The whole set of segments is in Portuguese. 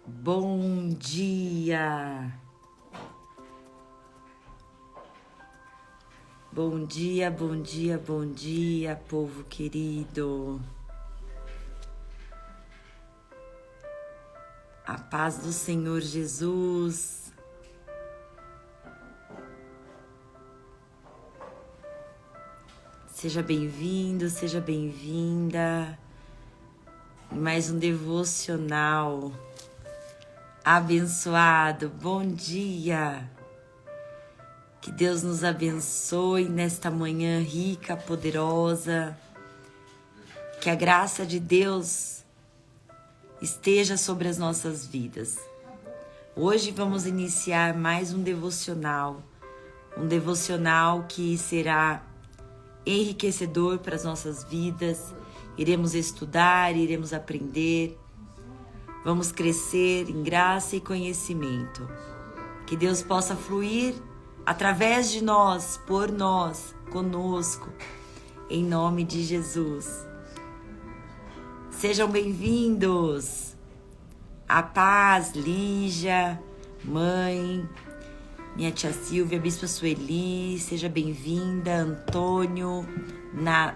Bom dia! Bom dia, bom dia, bom dia, povo querido. A paz do Senhor Jesus. Seja bem-vindo, seja bem-vinda. Mais um devocional abençoado. Bom dia! Que Deus nos abençoe nesta manhã rica, poderosa. Que a graça de Deus esteja sobre as nossas vidas. Hoje vamos iniciar mais um devocional que será enriquecedor para as nossas vidas. Iremos estudar, iremos aprender, vamos crescer em graça e conhecimento. Que Deus possa fluir através de nós, por nós, conosco, em nome de Jesus. Sejam bem-vindos. A paz, Lígia, mãe, minha tia Silvia, Bispa Sueli, seja bem-vinda. Antônio,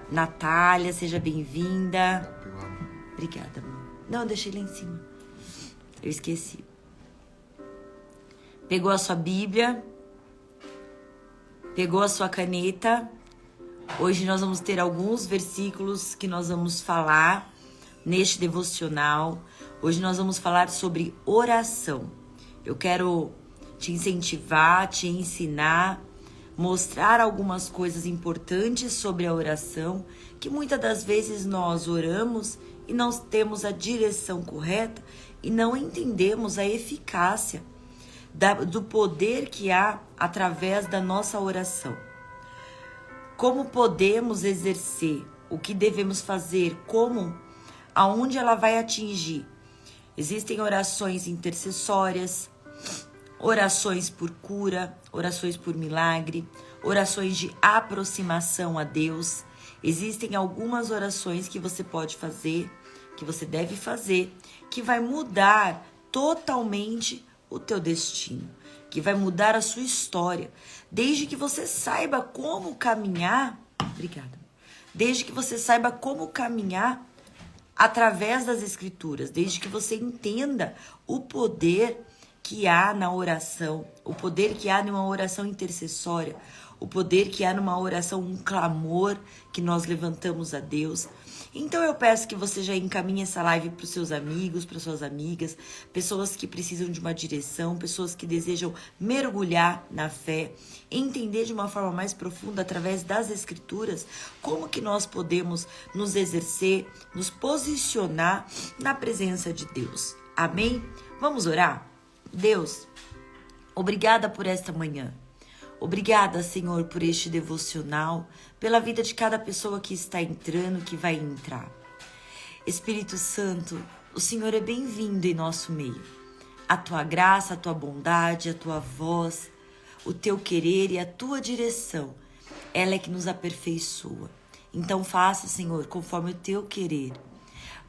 Natália, seja bem-vinda. Obrigada, amor. Não, deixei lá em cima. Eu esqueci. Pegou a sua Bíblia? Pegou a sua caneta? Hoje nós vamos ter alguns versículos que nós vamos falar neste devocional. Hoje nós vamos falar sobre oração. Eu quero te incentivar, te ensinar, mostrar algumas coisas importantes sobre a oração, que muitas das vezes nós oramos e não temos a direção correta e não entendemos a eficácia do poder que há através da nossa oração. Como podemos exercer, o que devemos fazer, aonde ela vai atingir. Existem orações intercessórias, orações por cura, orações por milagre, orações de aproximação a Deus. Existem algumas orações que você pode fazer, que você deve fazer, que vai mudar totalmente o teu destino, que vai mudar a sua história, desde que você saiba como caminhar. Obrigada. Desde que você saiba como caminhar através das Escrituras, desde que você entenda o poder que há na oração, o poder que há numa oração intercessória, o poder que há numa oração, um clamor que nós levantamos a Deus. Então eu peço que você já encaminhe essa live para os seus amigos, para suas amigas, pessoas que precisam de uma direção, pessoas que desejam mergulhar na fé, entender de uma forma mais profunda através das Escrituras como que nós podemos nos exercer, nos posicionar na presença de Deus. Amém? Vamos orar? Deus, obrigada por esta manhã. Obrigada, Senhor, por este devocional, pela vida de cada pessoa que está entrando, que vai entrar. Espírito Santo, o Senhor é bem-vindo em nosso meio. A tua graça, a tua bondade, a tua voz, o teu querer e a tua direção, ela é que nos aperfeiçoa. Então faça, Senhor, conforme o teu querer.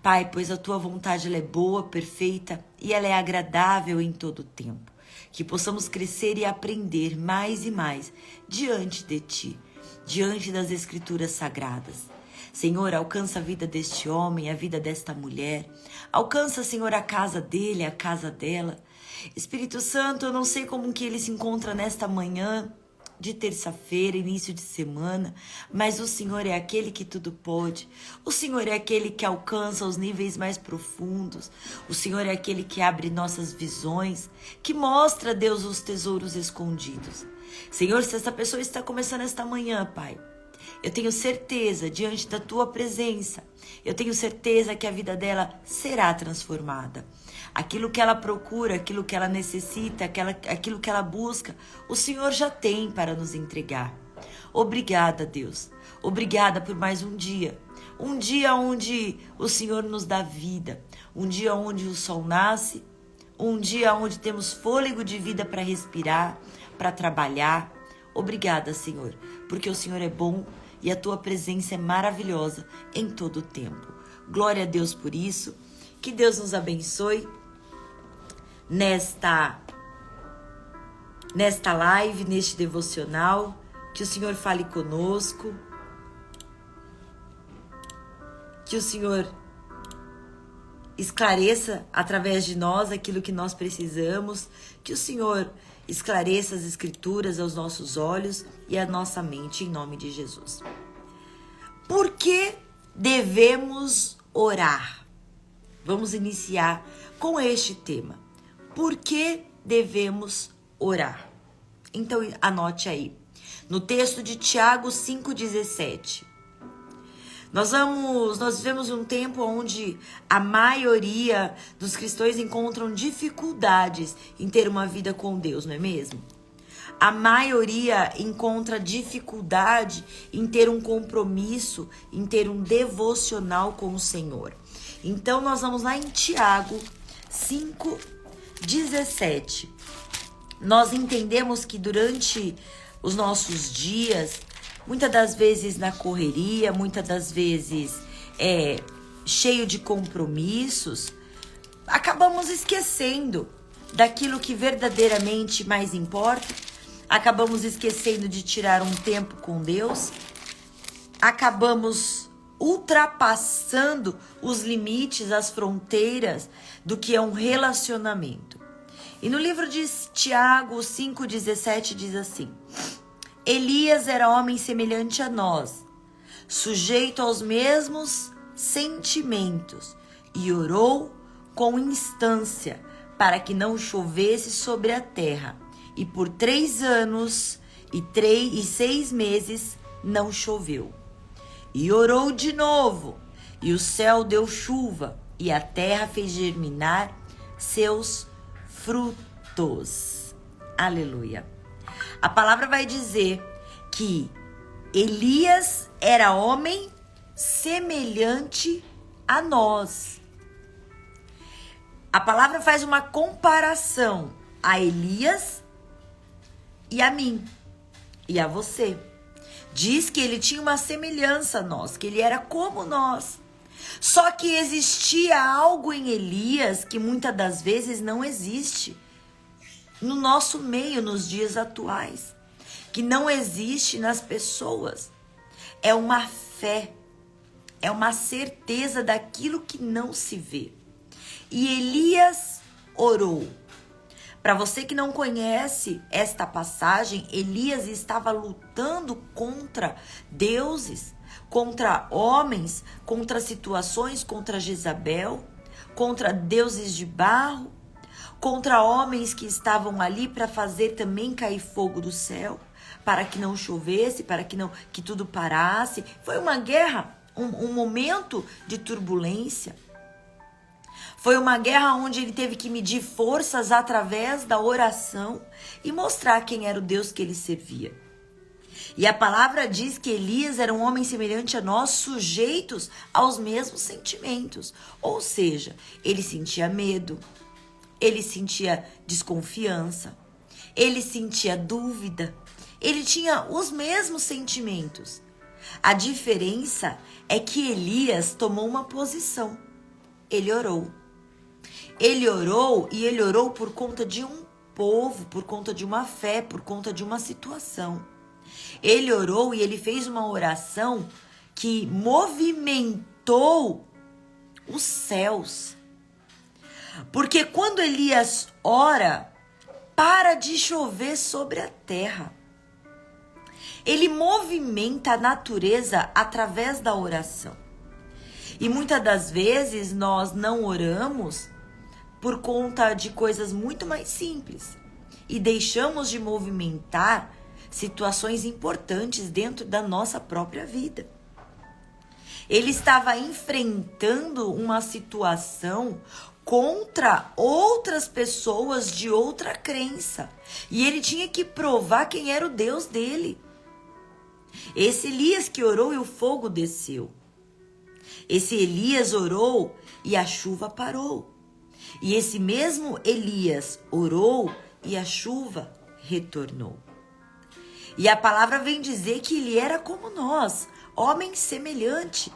Pai, pois a tua vontade ela é boa, perfeita e ela é agradável em todo o tempo. Que possamos crescer e aprender mais e mais diante de Ti, diante das Escrituras Sagradas. Senhor, alcança a vida deste homem, a vida desta mulher. Alcança, Senhor, a casa dele, a casa dela. Espírito Santo, eu não sei como que ele se encontra nesta manhã de terça-feira, início de semana, mas o Senhor é aquele que tudo pode. O Senhor é aquele que alcança os níveis mais profundos. O Senhor é aquele que abre nossas visões, que mostra, Deus, os tesouros escondidos. Senhor, se essa pessoa está começando esta manhã, Pai, eu tenho certeza, diante da Tua presença, eu tenho certeza que a vida dela será transformada. Aquilo que ela procura, aquilo que ela necessita, aquilo que ela busca, o Senhor já tem para nos entregar. Obrigada, Deus. Obrigada por mais um dia. Um dia onde o Senhor nos dá vida. Um dia onde o sol nasce. Um dia onde temos fôlego de vida para respirar, para trabalhar. Obrigada, Senhor, porque o Senhor é bom e a Tua presença é maravilhosa em todo o tempo. Glória a Deus por isso. Que Deus nos abençoe. nesta live, neste devocional. Que o Senhor fale conosco. Que o Senhor esclareça através de nós aquilo que nós precisamos. Que o Senhor esclareça as Escrituras aos nossos olhos e à nossa mente, em nome de Jesus. Por que devemos orar? Vamos iniciar com este tema. Por que devemos orar? Então anote aí. No texto de Tiago 5,17. Nós vivemos um tempo onde a maioria dos cristãos encontram dificuldades em ter uma vida com Deus, não é mesmo? A maioria encontra dificuldade em ter um compromisso, em ter um devocional com o Senhor. Então nós vamos lá em Tiago 5,17. Nós entendemos que durante os nossos dias, muitas das vezes na correria, muitas das vezes cheio de compromissos, acabamos esquecendo daquilo que verdadeiramente mais importa, acabamos esquecendo de tirar um tempo com Deus, acabamos ultrapassando os limites, as fronteiras do que é um relacionamento. E no livro de Tiago 5,17 diz assim: Elias era homem semelhante a nós, sujeito aos mesmos sentimentos, e orou com instância para que não chovesse sobre a terra. E por 3 anos e 6 meses não choveu. E orou de novo, e o céu deu chuva, e a terra fez germinar seus frutos. Aleluia. A palavra vai dizer que Elias era homem semelhante a nós. A palavra faz uma comparação a Elias e a mim e a você. Diz que ele tinha uma semelhança a nós, que ele era como nós. Só que existia algo em Elias que muitas das vezes não existe no nosso meio, nos dias atuais, que não existe nas pessoas. É uma fé, é uma certeza daquilo que não se vê. E Elias orou. Para você que não conhece esta passagem, Elias estava lutando contra deuses, contra homens, contra situações, contra Jezabel, contra deuses de barro, contra homens que estavam ali para fazer também cair fogo do céu, para que não chovesse, para que tudo parasse. Foi uma guerra, um momento de turbulência. Foi uma guerra onde ele teve que medir forças através da oração e mostrar quem era o Deus que ele servia. E a palavra diz que Elias era um homem semelhante a nós, sujeitos aos mesmos sentimentos. Ou seja, ele sentia medo, ele sentia desconfiança, ele sentia dúvida, ele tinha os mesmos sentimentos. A diferença é que Elias tomou uma posição. Ele orou. Ele orou e ele orou por conta de um povo, por conta de uma fé, por conta de uma situação. Ele orou e ele fez uma oração que movimentou os céus. Porque quando Elias ora, para de chover sobre a terra. Ele movimenta a natureza através da oração. E muitas das vezes nós não oramos por conta de coisas muito mais simples e deixamos de movimentar situações importantes dentro da nossa própria vida. Ele estava enfrentando uma situação contra outras pessoas de outra crença e ele tinha que provar quem era o Deus dele. Esse Elias que orou e o fogo desceu. Esse Elias orou e a chuva parou. E esse mesmo Elias orou e a chuva retornou. E a palavra vem dizer que ele era como nós, homem semelhante.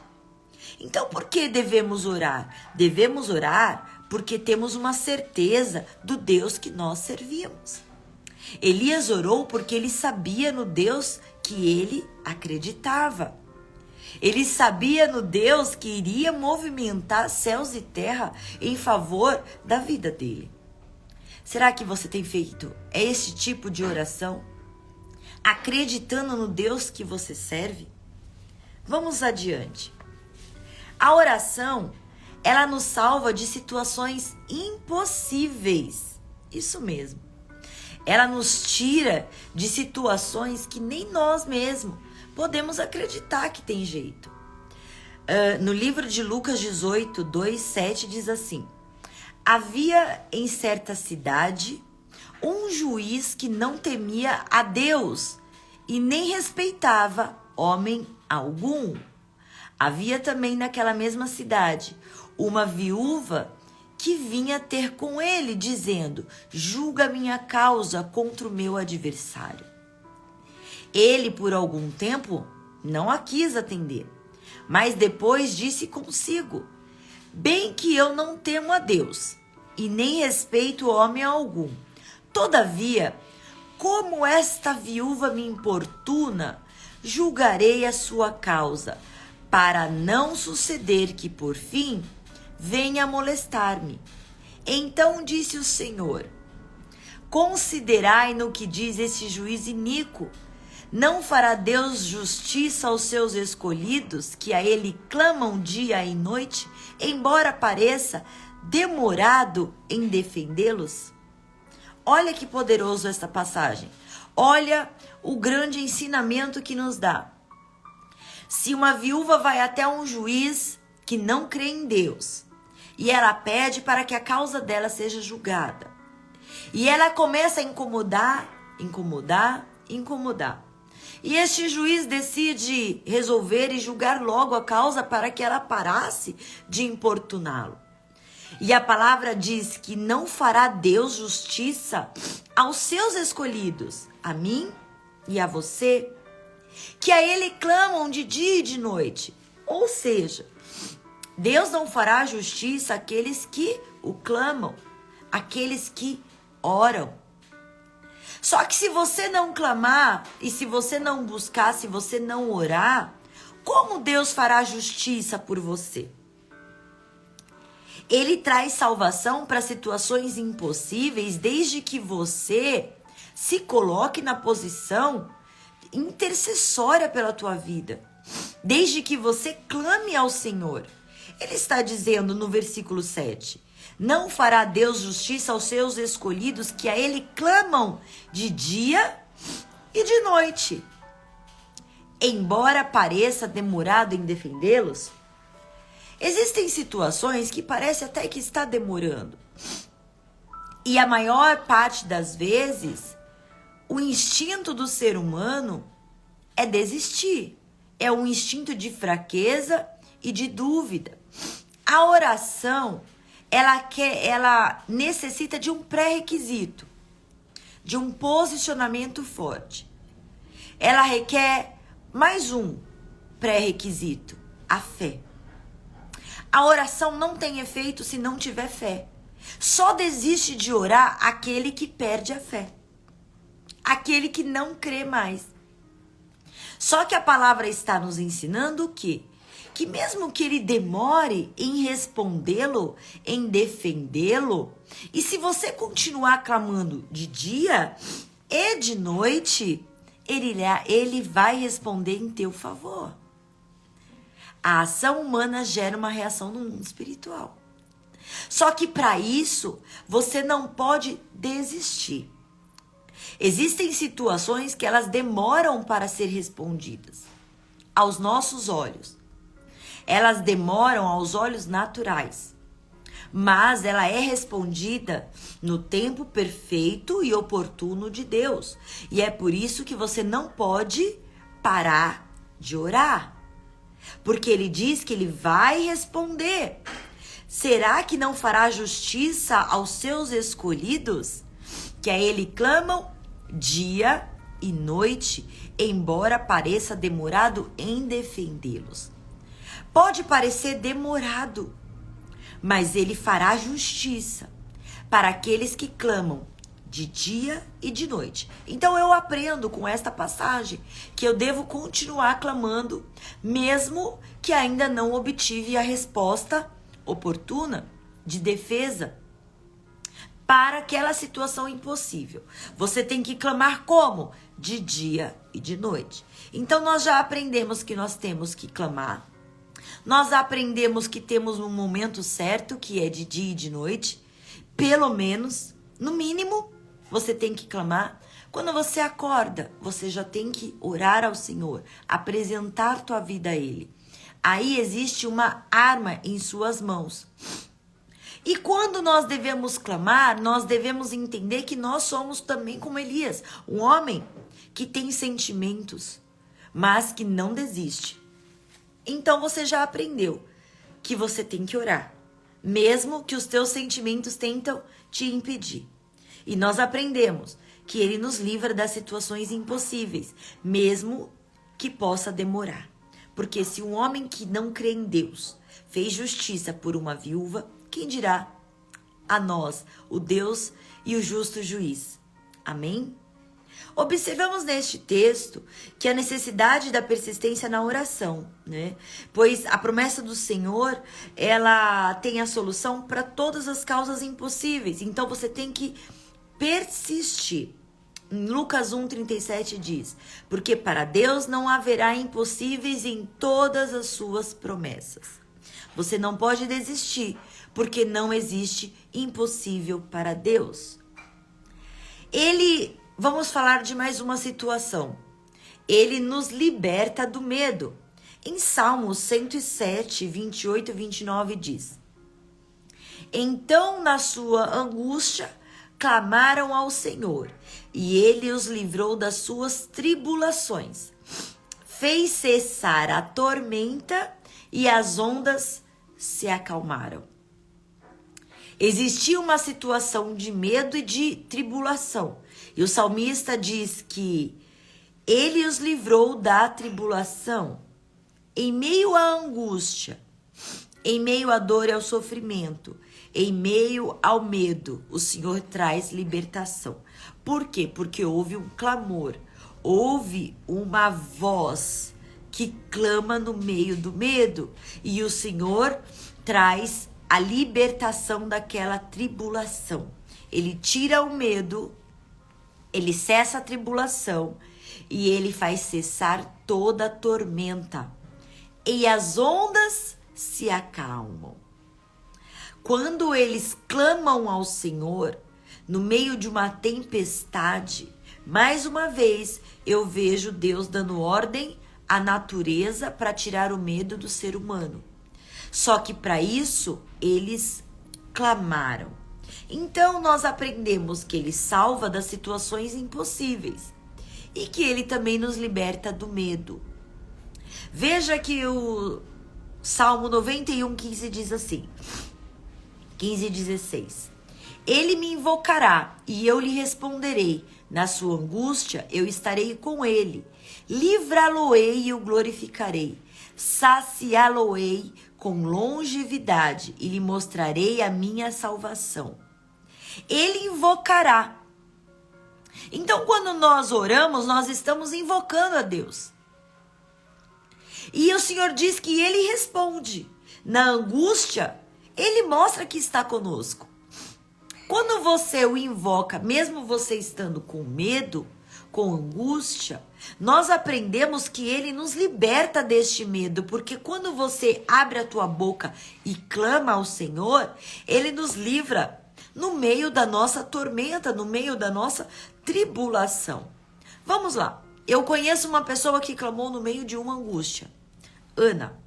Então por que devemos orar? Devemos orar porque temos uma certeza do Deus que nós servimos. Elias orou porque ele sabia no Deus que ele acreditava. Ele sabia no Deus que iria movimentar céus e terra em favor da vida dele. Será que você tem feito esse tipo de oração? Acreditando no Deus que você serve? Vamos adiante. A oração, ela nos salva de situações impossíveis. Isso mesmo. Ela nos tira de situações que nem nós mesmos podemos acreditar que tem jeito. No livro de Lucas 18, 2, 7 diz assim: havia em certa cidade um juiz que não temia a Deus e nem respeitava homem algum. Havia também naquela mesma cidade uma viúva que vinha ter com ele, dizendo: julga minha causa contra o meu adversário. Ele, por algum tempo, não a quis atender, mas depois disse consigo: bem que eu não temo a Deus, e nem respeito homem algum. Todavia, como esta viúva me importuna, julgarei a sua causa, para não suceder que, por fim, venha molestar-me. Então disse o Senhor: considerai no que diz esse juiz iníquo. Não fará Deus justiça aos seus escolhidos, que a ele clamam dia e noite, embora pareça demorado em defendê-los? Olha que poderoso esta passagem. Olha o grande ensinamento que nos dá. Se uma viúva vai até um juiz que não crê em Deus, e ela pede para que a causa dela seja julgada, e ela começa a incomodar, e este juiz decide resolver e julgar logo a causa para que ela parasse de importuná-lo. E a palavra diz que não fará Deus justiça aos seus escolhidos, a mim e a você, que a ele clamam de dia e de noite. Ou seja, Deus não fará justiça àqueles que o clamam, àqueles que oram. Só que se você não clamar, e se você não buscar, se você não orar, como Deus fará justiça por você? Ele traz salvação para situações impossíveis, desde que você se coloque na posição intercessória pela tua vida, desde que você clame ao Senhor. Ele está dizendo no versículo 7, não fará Deus justiça aos seus escolhidos, que a ele clamam de dia e de noite. Embora pareça demorado em defendê-los, existem situações que parece até que está demorando. E a maior parte das vezes, o instinto do ser humano é desistir. É um instinto de fraqueza e de dúvida. A oração, ela necessita de um pré-requisito, de um posicionamento forte. Ela requer mais um pré-requisito, a fé. A oração não tem efeito se não tiver fé. Só desiste de orar aquele que perde a fé, aquele que não crê mais. Só que a palavra está nos ensinando o quê? Que mesmo que ele demore em respondê-lo, em defendê-lo, e se você continuar clamando de dia e de noite, ele vai responder em teu favor. A ação humana gera uma reação no mundo espiritual. Só que para isso, você não pode desistir. Existem situações que elas demoram para ser respondidas aos nossos olhos. Elas demoram aos olhos naturais, mas ela é respondida no tempo perfeito e oportuno de Deus. E é por isso que você não pode parar de orar, porque ele diz que ele vai responder. Será que não fará justiça aos seus escolhidos, que a ele clamam dia e noite, embora pareça demorado em defendê-los? Pode parecer demorado, mas ele fará justiça para aqueles que clamam de dia e de noite. Então eu aprendo com esta passagem que eu devo continuar clamando, mesmo que ainda não obtive a resposta oportuna de defesa para aquela situação impossível. Você tem que clamar como? De dia e de noite. Então nós já aprendemos que nós temos que clamar. Nós aprendemos que temos um momento certo, que é de dia e de noite. Pelo menos, no mínimo, você tem que clamar. Quando você acorda, você já tem que orar ao Senhor, apresentar tua vida a Ele. Aí existe uma arma em suas mãos. E quando nós devemos clamar, nós devemos entender que nós somos também como Elias, um homem que tem sentimentos, mas que não desiste. Então você já aprendeu que você tem que orar, mesmo que os teus sentimentos tentam te impedir. E nós aprendemos que Ele nos livra das situações impossíveis, mesmo que possa demorar. Porque se um homem que não crê em Deus fez justiça por uma viúva, quem dirá a nós, o Deus e o justo juiz? Amém? Observamos neste texto que a necessidade da persistência na oração, né? Pois a promessa do Senhor, ela tem a solução para todas as causas impossíveis. Então você tem que persistir. Em Lucas 1,37 diz: porque para Deus não haverá impossíveis em todas as suas promessas. Você não pode desistir, porque não existe impossível para Deus. Vamos falar de mais uma situação. Ele nos liberta do medo. Em Salmos 107, 28 e 29 diz: então na sua angústia clamaram ao Senhor, e Ele os livrou das suas tribulações. Fez cessar a tormenta e as ondas se acalmaram. Existia uma situação de medo e de tribulação. E o salmista diz que Ele os livrou da tribulação. Em meio à angústia, em meio à dor e ao sofrimento, em meio ao medo, o Senhor traz libertação. Por quê? Porque houve um clamor, houve uma voz que clama no meio do medo. E o Senhor traz a libertação daquela tribulação. Ele tira o medo, Ele cessa a tribulação e Ele faz cessar toda a tormenta. E as ondas se acalmam. Quando eles clamam ao Senhor, no meio de uma tempestade, mais uma vez eu vejo Deus dando ordem à natureza para tirar o medo do ser humano. Só que para isso, eles clamaram. Então, nós aprendemos que Ele salva das situações impossíveis e que Ele também nos liberta do medo. Veja que o Salmo 91, 15 diz assim, 15 e 16. Ele me invocará e eu lhe responderei. Na sua angústia eu estarei com ele. Livrá-lo-ei e o glorificarei. Saciá-lo-ei com longevidade e lhe mostrarei a minha salvação. Ele invocará. Então, quando nós oramos, nós estamos invocando a Deus. E o Senhor diz que Ele responde. Na angústia, Ele mostra que está conosco. Quando você o invoca, mesmo você estando com medo, com angústia, nós aprendemos que Ele nos liberta deste medo, porque quando você abre a tua boca e clama ao Senhor, Ele nos livra no meio da nossa tormenta, no meio da nossa tribulação. Vamos lá. Eu conheço uma pessoa que clamou no meio de uma angústia. Ana.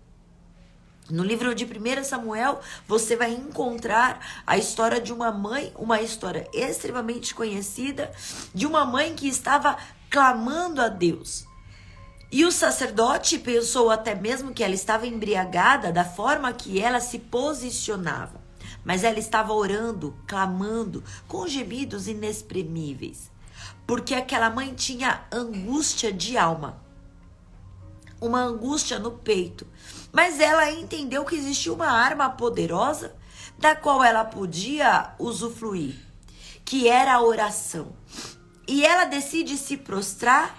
No livro de 1 Samuel, você vai encontrar a história de uma mãe, uma história extremamente conhecida, de uma mãe que estava clamando a Deus. E o sacerdote pensou até mesmo que ela estava embriagada da forma que ela se posicionava. Mas ela estava orando, clamando, com gemidos inexprimíveis. Porque aquela mãe tinha angústia de alma. uma angústia no peito. Mas ela entendeu que existia uma arma poderosa da qual ela podia usufruir, que era a oração. E ela decide se prostrar,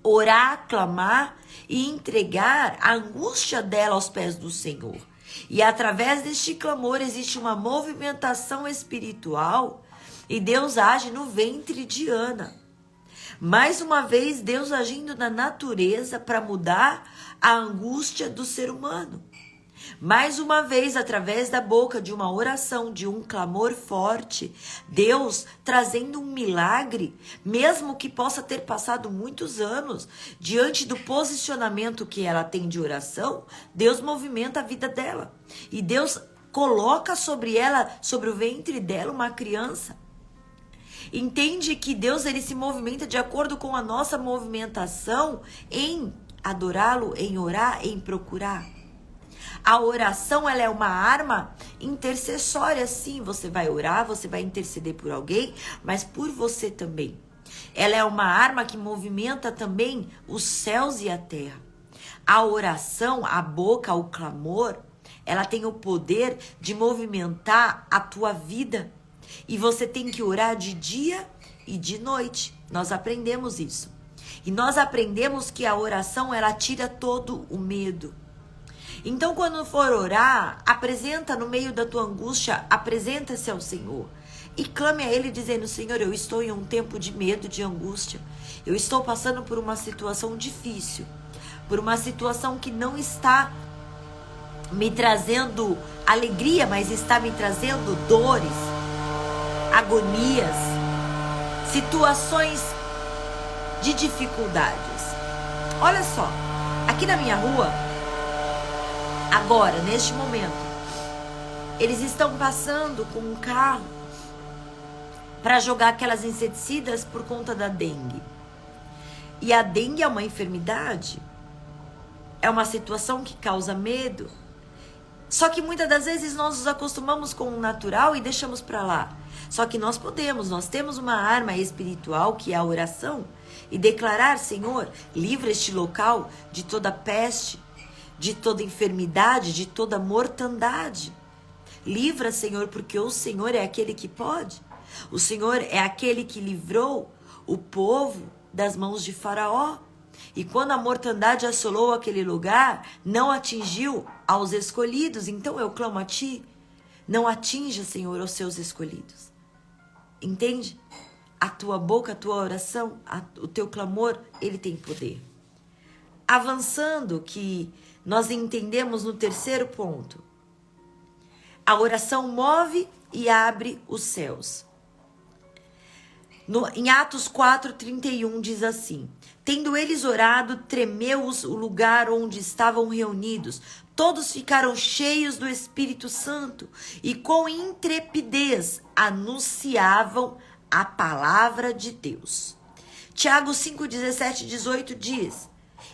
orar, clamar e entregar a angústia dela aos pés do Senhor. E através deste clamor existe uma movimentação espiritual e Deus age no ventre de Ana. Mais uma vez, Deus agindo na natureza para mudar a angústia do ser humano. Mais uma vez, através da boca de uma oração, de um clamor forte, Deus trazendo um milagre, mesmo que possa ter passado muitos anos, diante do posicionamento que ela tem de oração, Deus movimenta a vida dela. E Deus coloca sobre ela, sobre o ventre dela, uma criança. Entende que Deus ele se movimenta de acordo com a nossa movimentação em adorá-lo, em orar, em procurar. A oração ela é uma arma intercessória, sim. Você vai orar, você vai interceder por alguém, mas por você também. Ela é uma arma que movimenta também os céus e a terra. A oração, a boca, o clamor, ela tem o poder de movimentar a tua vida. E você tem que orar de dia e de noite. Nós aprendemos isso. E nós aprendemos que a oração, ela tira todo o medo. Então, quando for orar, apresenta no meio da tua angústia, apresenta-se ao Senhor. E clame a Ele dizendo, Senhor, eu estou em um tempo de medo, de angústia. Eu estou passando por uma situação difícil. Por uma situação que não está me trazendo alegria, mas está me trazendo dores, agonias, situações de dificuldades. Olha só, aqui na minha rua, agora, neste momento, eles estão passando com um carro para jogar aquelas inseticidas por conta da dengue. E a dengue é uma enfermidade, é uma situação que causa medo. Só que muitas das vezes nós nos acostumamos com o natural e deixamos para lá. Só que nós temos uma arma espiritual que é a oração e declarar, Senhor, livra este local de toda peste, de toda enfermidade, de toda mortandade. Livra, Senhor, porque o Senhor é aquele que pode. O Senhor é aquele que livrou o povo das mãos de Faraó. E quando a mortandade assolou aquele lugar, não atingiu aos escolhidos. Então eu clamo a ti, não atinja, Senhor, os seus escolhidos. Entende? A tua boca, a tua oração, o teu clamor, ele tem poder. Avançando, que nós entendemos no terceiro ponto. A oração move e abre os céus. Em Atos 4:31 diz assim: tendo eles orado, tremeu-os o lugar onde estavam reunidos. Todos ficaram cheios do Espírito Santo e com intrepidez anunciavam a palavra de Deus. Tiago 5:17-18 diz: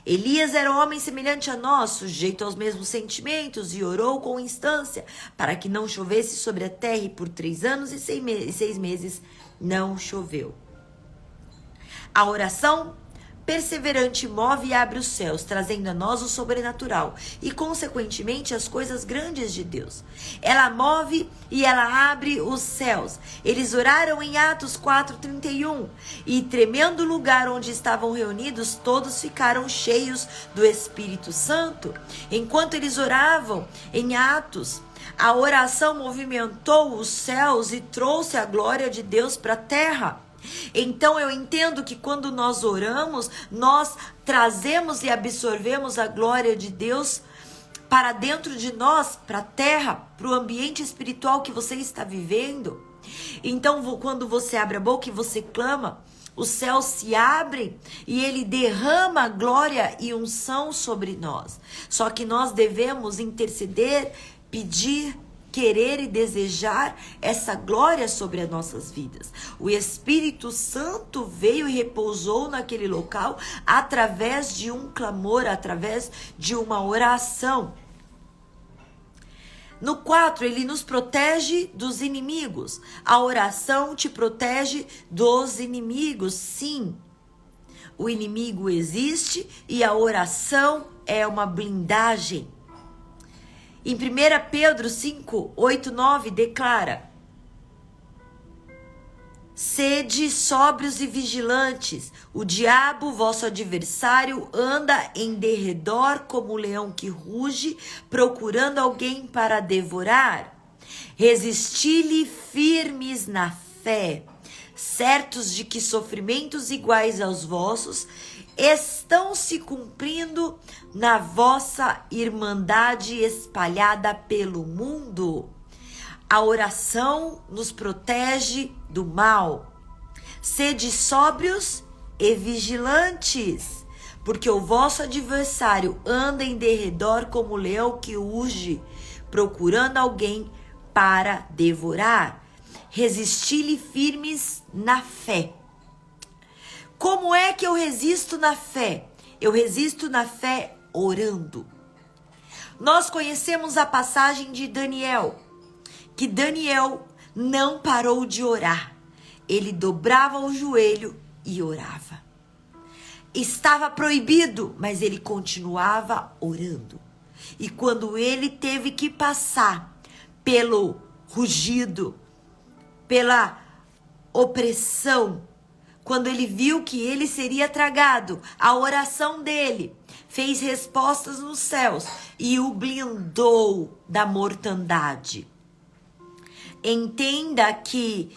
Elias era um homem semelhante a nós, sujeito aos mesmos sentimentos, e orou com instância para que não chovesse sobre a terra, e por 3 anos e 6 meses não choveu. A oração perseverante move e abre os céus, trazendo a nós o sobrenatural e, consequentemente, as coisas grandes de Deus. Ela move e ela abre os céus. Eles oraram em Atos 4:31 e, tremendo o lugar onde estavam reunidos, todos ficaram cheios do Espírito Santo. Enquanto eles oravam em Atos, a oração movimentou os céus e trouxe a glória de Deus para a terra. Então eu entendo que quando nós oramos, nós trazemos e absorvemos a glória de Deus para dentro de nós, para a terra, para o ambiente espiritual que você está vivendo. Então quando você abre a boca e você clama, os céus se abrem e ele derrama glória e unção sobre nós. Só que nós devemos interceder, pedir, querer e desejar essa glória sobre as nossas vidas. O Espírito Santo veio e repousou naquele local através de um clamor, através de uma oração. No 4, ele nos protege dos inimigos. A oração te protege dos inimigos, sim. o inimigo existe e a oração é uma blindagem. Em 1 Pedro 5, 8, 9 declara: sede sóbrios e vigilantes, o diabo, vosso adversário, anda em derredor como um leão que ruge, procurando alguém para devorar. Resisti-lhe firmes na fé, certos de que sofrimentos iguais aos vossos estão se cumprindo na vossa irmandade espalhada pelo mundo. A oração nos protege do mal. Sede sóbrios e vigilantes, porque o vosso adversário anda em derredor como leão que ruge, procurando alguém para devorar. Resisti-lhe firmes na fé. Como é que eu resisto na fé? Eu resisto na fé orando. Nós conhecemos a passagem de Daniel, que Daniel não parou de orar. Ele dobrava o joelho e orava. Estava proibido, mas ele continuava orando. E quando ele teve que passar pelo rugido, pela opressão, quando ele viu que ele seria tragado, a oração dele fez respostas nos céus e o blindou da mortandade. Entenda que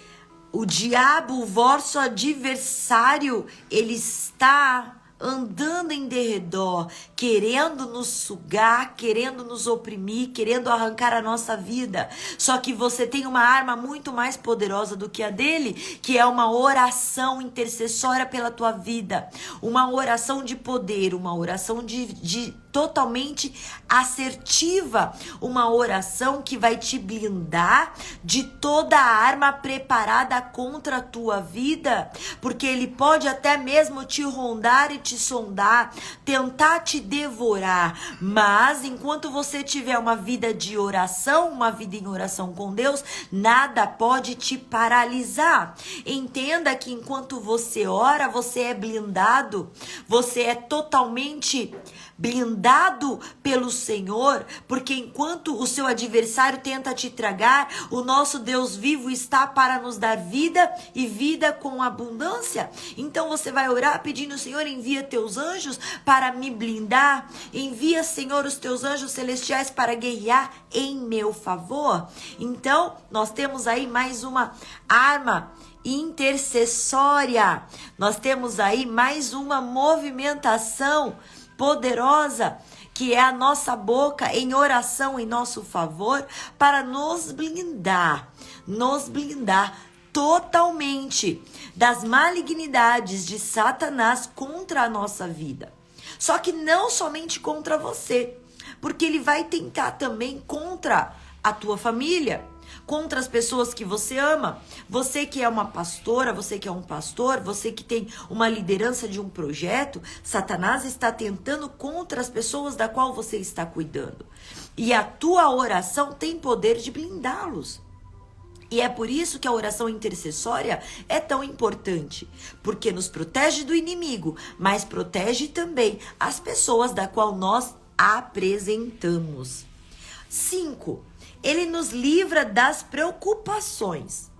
o diabo, o vosso adversário, ele está andando em derredor, querendo nos sugar, querendo nos oprimir, querendo arrancar a nossa vida. Só que você tem uma arma muito mais poderosa do que a dele, que é uma oração intercessória pela tua vida, uma oração de poder, uma oração de totalmente assertiva, uma oração que vai te blindar de toda a arma preparada contra a tua vida, porque ele pode até mesmo te rondar e te sondar, tentar te devorar, mas enquanto você tiver uma vida de oração, uma vida em oração com Deus, nada pode te paralisar. Entenda que enquanto você ora, você é blindado, você é totalmente blindado pelo Senhor, porque enquanto o seu adversário tenta te tragar, o nosso Deus vivo está para nos dar vida e vida com abundância. Então você vai orar pedindo: Senhor, envia teus anjos para me blindar, envia, Senhor, os teus anjos celestiais para guerrear em meu favor. Então nós temos aí mais uma arma intercessória, nós temos aí mais uma movimentação poderosa, que é a nossa boca em oração em nosso favor, para nos blindar totalmente das malignidades de Satanás contra a nossa vida. Só que não somente contra você, porque ele vai tentar também contra a tua família, contra as pessoas que você ama. Você que é uma pastora, você que é um pastor, você que tem uma liderança de um projeto, Satanás está tentando contra as pessoas da qual você está cuidando. E a tua oração tem poder de blindá-los. E é por isso que a oração intercessória é tão importante, porque nos protege do inimigo, mas protege também as pessoas da qual nós apresentamos. 5. Ele nos livra das preocupações.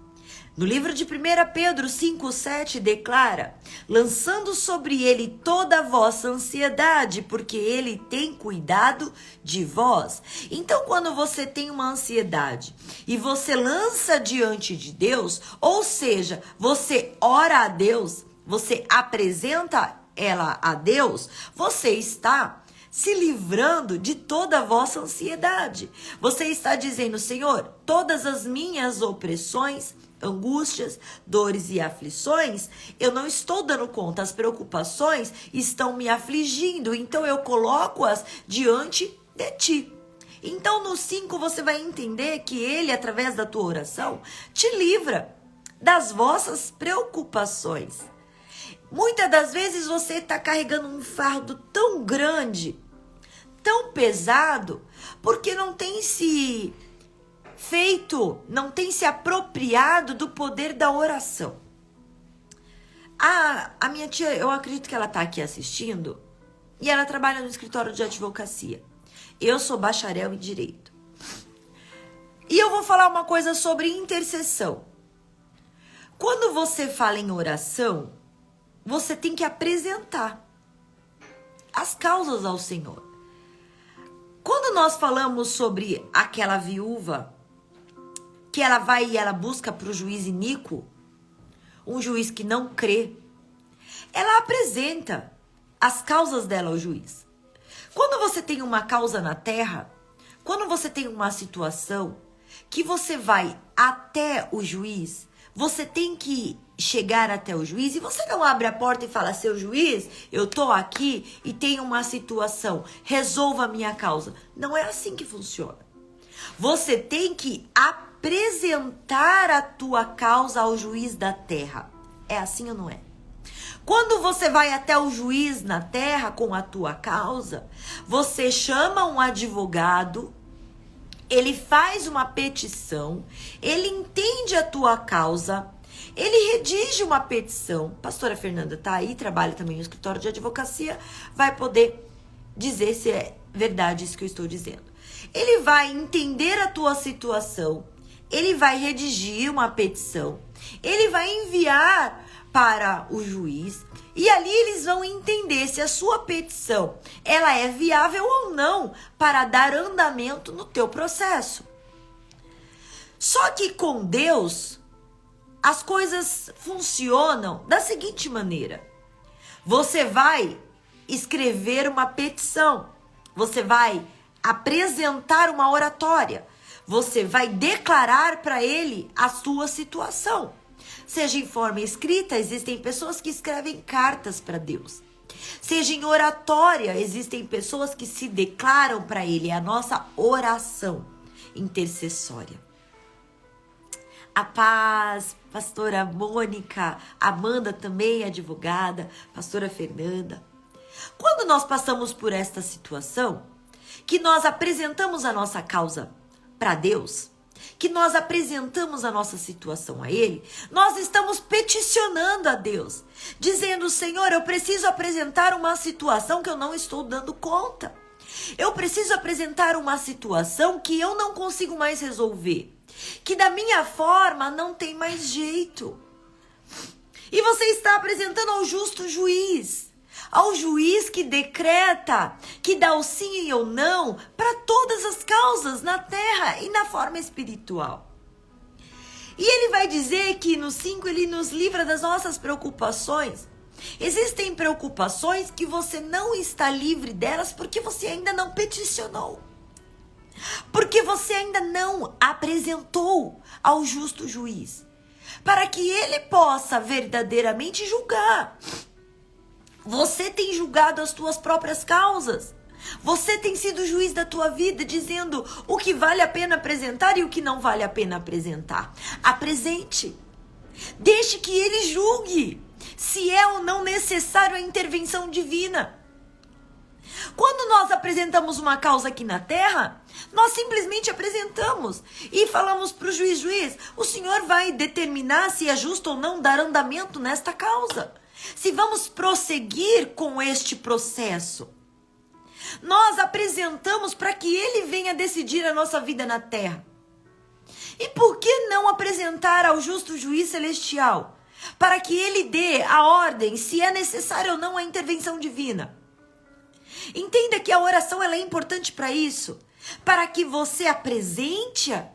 No livro de 1 Pedro 5,7 declara: lançando sobre ele toda a vossa ansiedade, porque ele tem cuidado de vós. Então, quando você tem uma ansiedade e você lança diante de Deus, ou seja, você ora a Deus, você apresenta ela a Deus, você está se livrando de toda a vossa ansiedade. Você está dizendo: Senhor, todas as minhas opressões, angústias, dores e aflições, eu não estou dando conta, as preocupações estão me afligindo, então eu coloco-as diante de ti. Então no 5 você vai entender que ele, através da tua oração, te livra das vossas preocupações. Muitas das vezes você está carregando um fardo tão grande, tão pesado, porque não tem se feito, não tem se apropriado do poder da oração. A minha tia, eu acredito que ela tá aqui assistindo, e ela trabalha no escritório de advocacia. Eu sou bacharel em direito. E eu vou falar uma coisa sobre intercessão. Quando você fala em oração, você tem que apresentar as causas ao Senhor. Quando nós falamos sobre aquela viúva, que ela vai e ela busca para o juiz iníquo, um juiz que não crê, ela apresenta as causas dela ao juiz. Quando você tem uma causa na terra, quando você tem uma situação que você vai até o juiz, você tem que chegar até o juiz e você não abre a porta e fala: seu juiz, eu tô aqui e tenho uma situação, resolva a minha causa. Não é assim que funciona. Você tem que apresentar a tua causa ao juiz da terra. É assim ou não é? Quando você vai até o juiz na terra com a tua causa, você chama um advogado, ele faz uma petição, ele entende a tua causa, ele redige uma petição. Pastora Fernanda tá aí, trabalha também no escritório de advocacia, vai poder dizer se é verdade isso que eu estou dizendo. Ele vai entender a tua situação, ele vai redigir uma petição, ele vai enviar para o juiz e ali eles vão entender se a sua petição ela é viável ou não para dar andamento no teu processo. Só que com Deus as coisas funcionam da seguinte maneira: você vai escrever uma petição, você vai apresentar uma oratória, você vai declarar para ele a sua situação. Seja em forma escrita, existem pessoas que escrevem cartas para Deus. Seja em oratória, existem pessoas que se declaram para ele. É a nossa oração intercessória. A paz, pastora Mônica, Amanda também, advogada, pastora Fernanda. Quando nós passamos por esta situação, que nós apresentamos a nossa causa para Deus, que nós apresentamos a nossa situação a Ele, nós estamos peticionando a Deus, dizendo: Senhor, eu preciso apresentar uma situação que eu não estou dando conta. Eu preciso apresentar uma situação que eu não consigo mais resolver, que da minha forma não tem mais jeito. E você está apresentando ao justo juiz, ao juiz que decreta, que dá o sim e o não para todas as causas na terra e na forma espiritual. E ele vai dizer que no 5 ele nos livra das nossas preocupações. Existem preocupações que você não está livre delas porque você ainda não peticionou. Porque você ainda não apresentou ao justo juiz, para que ele possa verdadeiramente julgar. Você tem julgado as tuas próprias causas. Você tem sido juiz da tua vida, dizendo o que vale a pena apresentar e o que não vale a pena apresentar. Apresente. Deixe que ele julgue se é ou não necessário a intervenção divina. Quando nós apresentamos uma causa aqui na terra, nós simplesmente apresentamos e falamos para o juiz, o senhor vai determinar se é justo ou não dar andamento nesta causa. Se vamos prosseguir com este processo. Nós apresentamos para que ele venha decidir a nossa vida na terra. E por que não apresentar ao justo juiz celestial? Para que ele dê a ordem se é necessário ou não a intervenção divina. Entenda que a oração ela é importante para isso. Para que você apresente-a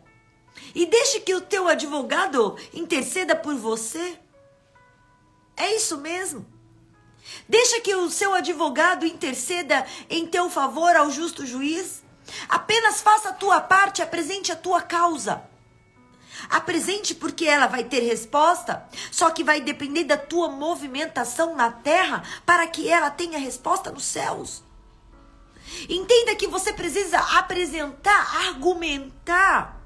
e deixe que o teu advogado interceda por você. É isso mesmo. Deixa que o seu advogado interceda em teu favor ao justo juiz. Apenas faça a tua parte, apresente a tua causa. Apresente porque ela vai ter resposta, só que vai depender da tua movimentação na terra para que ela tenha resposta nos céus. Entenda que você precisa apresentar, argumentar,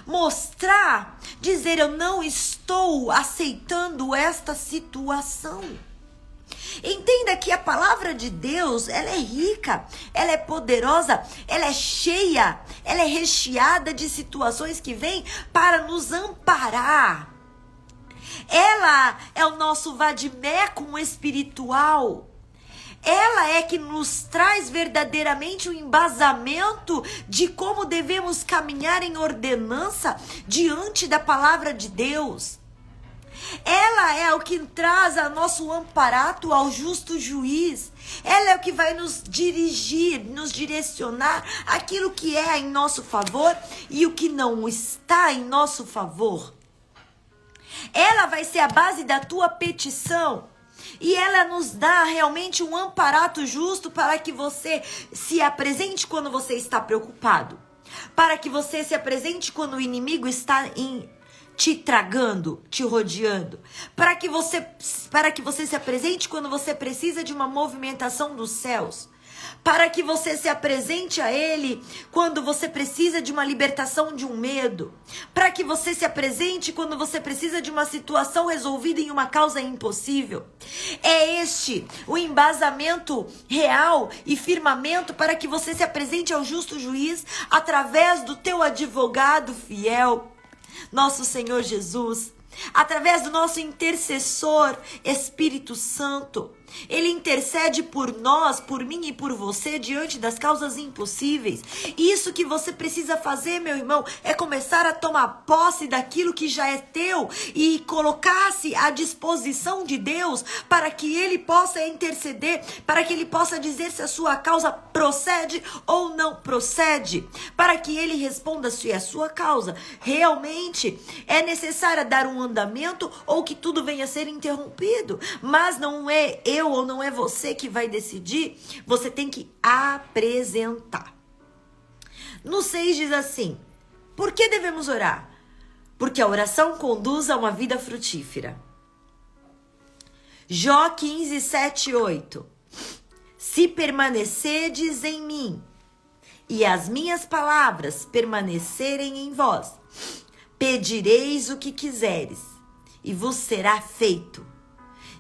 mostrar, dizer: eu não estou aceitando esta situação. Entenda que a palavra de Deus, ela é rica, ela é poderosa, ela é cheia, ela é recheada de situações que vêm para nos amparar. Ela é o nosso vademecum espiritual. Ela é que nos traz verdadeiramente o embasamento de como devemos caminhar em ordenança diante da palavra de Deus. Ela é o que traz a nosso amparato ao justo juiz. Ela é o que vai nos dirigir, nos direcionar aquilo que é em nosso favor e o que não está em nosso favor. Ela vai ser a base da tua petição. E ela nos dá realmente um amparato justo para que você se apresente quando você está preocupado. Para que você se apresente quando o inimigo está te tragando, te rodeando. Para que você se apresente quando você precisa de uma movimentação dos céus. Para que você se apresente a Ele quando você precisa de uma libertação de um medo. Para que você se apresente quando você precisa de uma situação resolvida em uma causa impossível. É este o embasamento real e firmamento para que você se apresente ao justo juiz através do teu advogado fiel, nosso Senhor Jesus. Através do nosso intercessor Espírito Santo. Ele intercede por nós, por mim e por você diante das causas impossíveis. Isso que você precisa fazer, meu irmão, é começar a tomar posse daquilo que já é teu e colocar-se à disposição de Deus para que Ele possa interceder, para que Ele possa dizer se a sua causa procede ou não procede, para que Ele responda se a sua causa realmente é necessária dar um andamento ou que tudo venha a ser interrompido. Mas não é eu ou não é você que vai decidir, você tem que apresentar. No 6 diz assim: por que devemos orar? Porque a oração conduz a uma vida frutífera. Jó 15, 7 e 8. Se permanecerdes em mim e as minhas palavras permanecerem em vós, pedireis o que quiseres e vos será feito.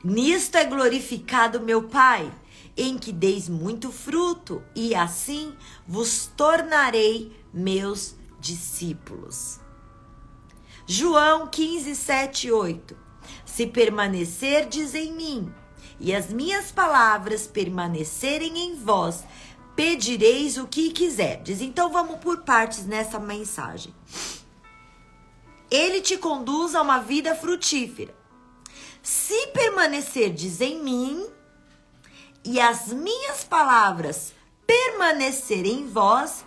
Nisto é glorificado meu Pai, em que deis muito fruto, e assim vos tornarei meus discípulos. João 15, 7 e 8. Se permanecerdes em mim, e as minhas palavras permanecerem em vós, pedireis o que quiserdes. Então vamos por partes nessa mensagem. Ele te conduz a uma vida frutífera. Se permanecerdes em mim e as minhas palavras permanecerem em vós,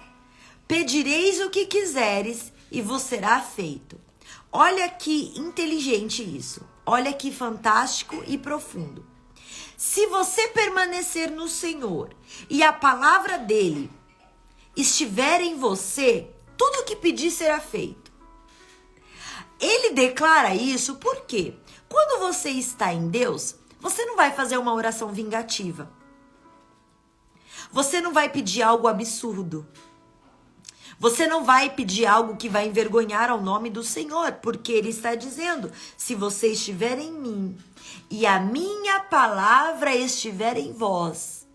pedireis o que quiseres e vos será feito. Olha que inteligente isso. Olha que fantástico e profundo. Se você permanecer no Senhor e a palavra dele estiver em você, tudo o que pedir será feito. Ele declara isso porque quando você está em Deus, você não vai fazer uma oração vingativa. Você não vai pedir algo absurdo. Você não vai pedir algo que vai envergonhar ao nome do Senhor, porque Ele está dizendo, se você estiver em mim e a minha palavra estiver em vós,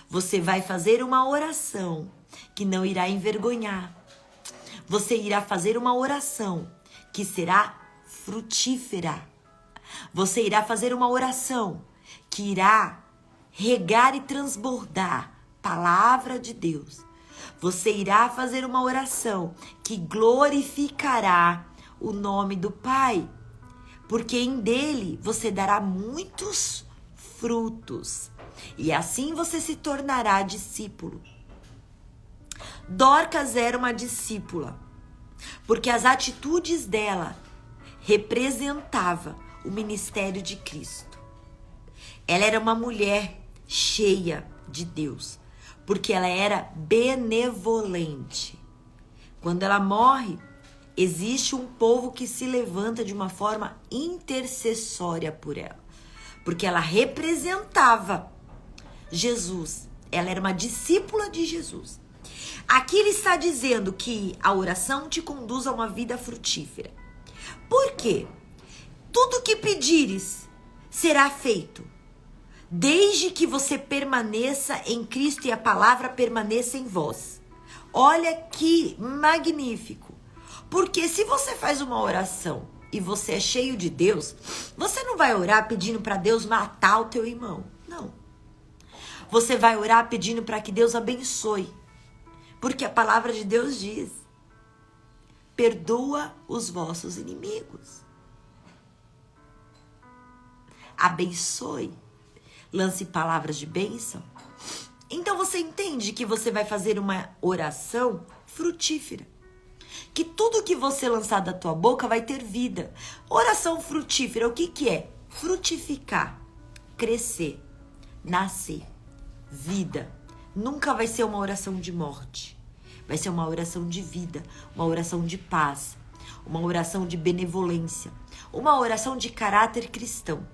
você vai fazer uma oração que não irá envergonhar. Você irá fazer uma oração que será frutífera. Você irá fazer uma oração que irá regar e transbordar palavra de Deus. Você irá fazer uma oração que glorificará o nome do Pai, porque em dele você dará muitos frutos e assim você se tornará discípulo. Dorcas era uma discípula, porque as atitudes dela representavam o ministério de Cristo. Ela era uma mulher cheia de Deus, porque ela era benevolente. Quando ela morre, existe um povo que se levanta de uma forma intercessória por ela, porque ela representava Jesus. Ela era uma discípula de Jesus. Aqui ele está dizendo que a oração te conduz a uma vida frutífera. Por quê? Tudo que pedires será feito, desde que você permaneça em Cristo e a palavra permaneça em vós. Olha que magnífico. Porque se você faz uma oração e você é cheio de Deus, você não vai orar pedindo para Deus matar o teu irmão. Não. Você vai orar pedindo para que Deus abençoe. Porque a palavra de Deus diz: perdoa os vossos inimigos. Abençoe. Lance palavras de bênção. Então você entende que você vai fazer uma oração frutífera. Que tudo que você lançar da tua boca vai ter vida. Oração frutífera, o que que é? Frutificar, crescer, nascer, vida. Nunca vai ser uma oração de morte. Vai ser uma oração de vida, uma oração de paz, uma oração de benevolência, uma oração de caráter cristão.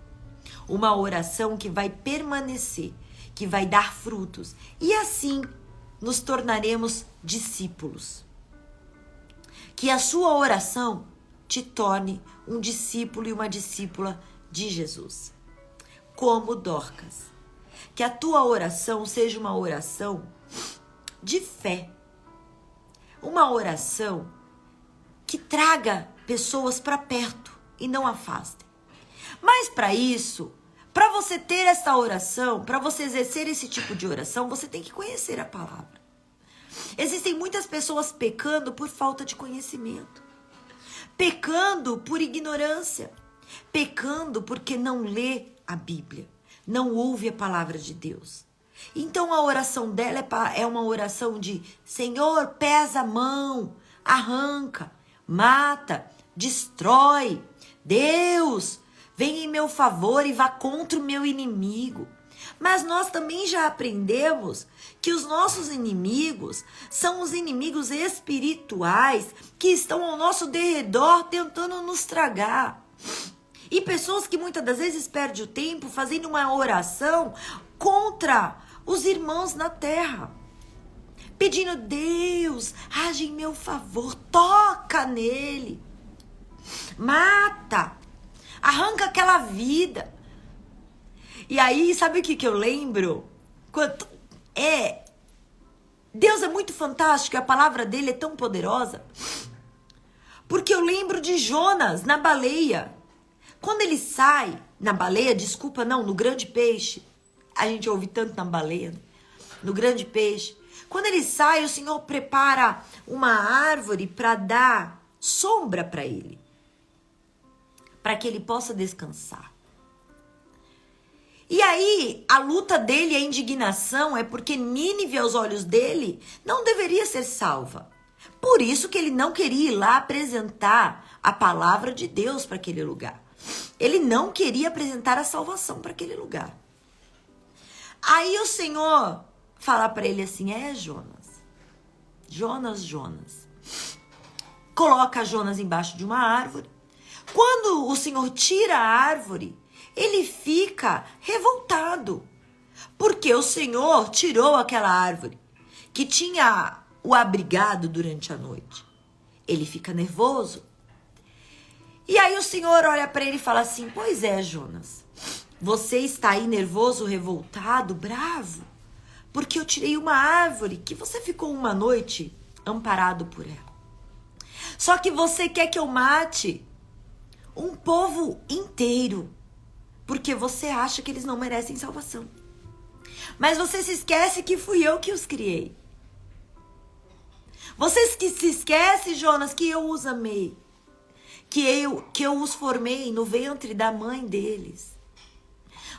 Uma oração que vai permanecer, que vai dar frutos. E assim nos tornaremos discípulos. Que a sua oração te torne um discípulo e uma discípula de Jesus. Como Dorcas. Que a tua oração seja uma oração de fé. Uma oração que traga pessoas para perto e não afastem. Mas para isso, para você ter essa oração, para você exercer esse tipo de oração, você tem que conhecer a palavra. Existem muitas pessoas pecando por falta de conhecimento, pecando por ignorância, pecando porque não lê a Bíblia, não ouve a palavra de Deus. Então a oração dela é uma oração de: Senhor, pesa a mão, arranca, mata, destrói. Deus, vem em meu favor e vá contra o meu inimigo. Mas nós também já aprendemos que os nossos inimigos são os inimigos espirituais que estão ao nosso derredor tentando nos tragar. E pessoas que muitas das vezes perdem o tempo fazendo uma oração contra os irmãos na terra. Pedindo: Deus, age em meu favor, toca nele, mata, arranca aquela vida. E aí, sabe o que eu lembro? Deus é muito fantástico, a palavra dele é tão poderosa. Porque eu lembro de Jonas na baleia. Quando ele sai na baleia, no grande peixe. A gente ouve tanto na baleia, né? No grande peixe. Quando ele sai, o Senhor prepara uma árvore para dar sombra para ele. Para que ele possa descansar. E aí, a luta dele, a indignação, é porque Nínive, aos olhos dele, não deveria ser salva. Por isso que ele não queria ir lá apresentar a palavra de Deus para aquele lugar. Ele não queria apresentar a salvação para aquele lugar. Aí o Senhor fala para ele assim: Jonas. Coloca Jonas embaixo de uma árvore. Quando o Senhor tira a árvore, ele fica revoltado, porque o Senhor tirou aquela árvore que tinha o abrigado durante a noite. Ele fica nervoso. E aí o Senhor olha para ele e fala assim: pois é, Jonas, você está aí nervoso, revoltado, bravo, porque eu tirei uma árvore que você ficou uma noite amparado por ela. Só que você quer que eu mate um povo inteiro, porque você acha que eles não merecem salvação. Mas você se esquece que fui eu que os criei. Você se esquece, Jonas, que eu os amei. Que eu os formei no ventre da mãe deles.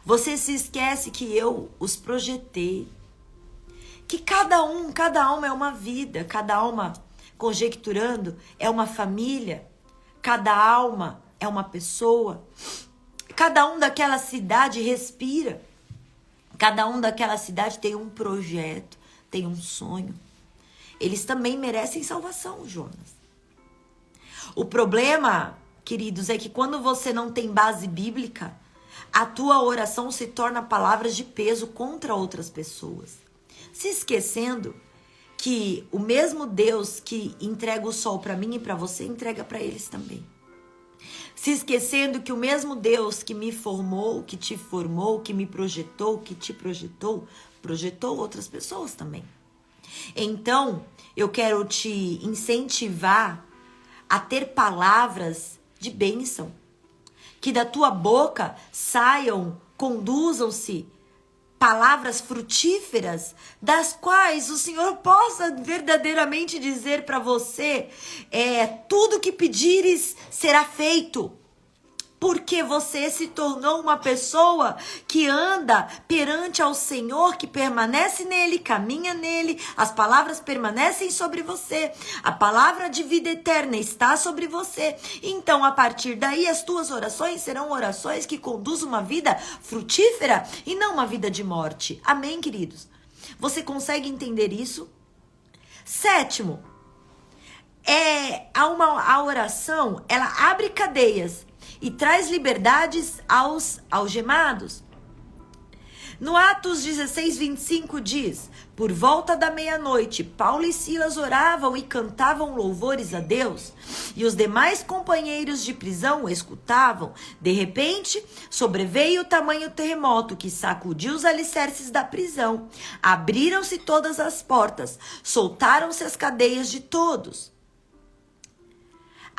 Você se esquece que eu os projetei. Que cada alma é uma vida. Cada alma, conjecturando, é uma família. Cada alma é uma pessoa. Cada um daquela cidade respira. Cada um daquela cidade tem um projeto, tem um sonho. Eles também merecem salvação, Jonas. O problema, queridos, é que quando você não tem base bíblica, a tua oração se torna palavras de peso contra outras pessoas. Se esquecendo que o mesmo Deus que entrega o sol para mim e para você, entrega para eles também. Se esquecendo que o mesmo Deus que me formou, que te formou, que me projetou, que te projetou, projetou outras pessoas também. Então, eu quero te incentivar a ter palavras de bênção. Que da tua boca conduzam-se palavras frutíferas, das quais o Senhor possa verdadeiramente dizer para você, tudo que pedires será feito. Porque você se tornou uma pessoa que anda perante ao Senhor, que permanece nele, caminha nele, as palavras permanecem sobre você, a palavra de vida eterna está sobre você. Então, a partir daí, as tuas orações serão orações que conduzem uma vida frutífera e não uma vida de morte. Amém, queridos? Você consegue entender isso? 7, a oração, ela abre cadeias e traz liberdades aos algemados. No Atos 16:25 diz: por volta da meia-noite, Paulo e Silas oravam e cantavam louvores a Deus, e os demais companheiros de prisão o escutavam. De repente, sobreveio o tamanho terremoto que sacudiu os alicerces da prisão. Abriram-se todas as portas, soltaram-se as cadeias de todos.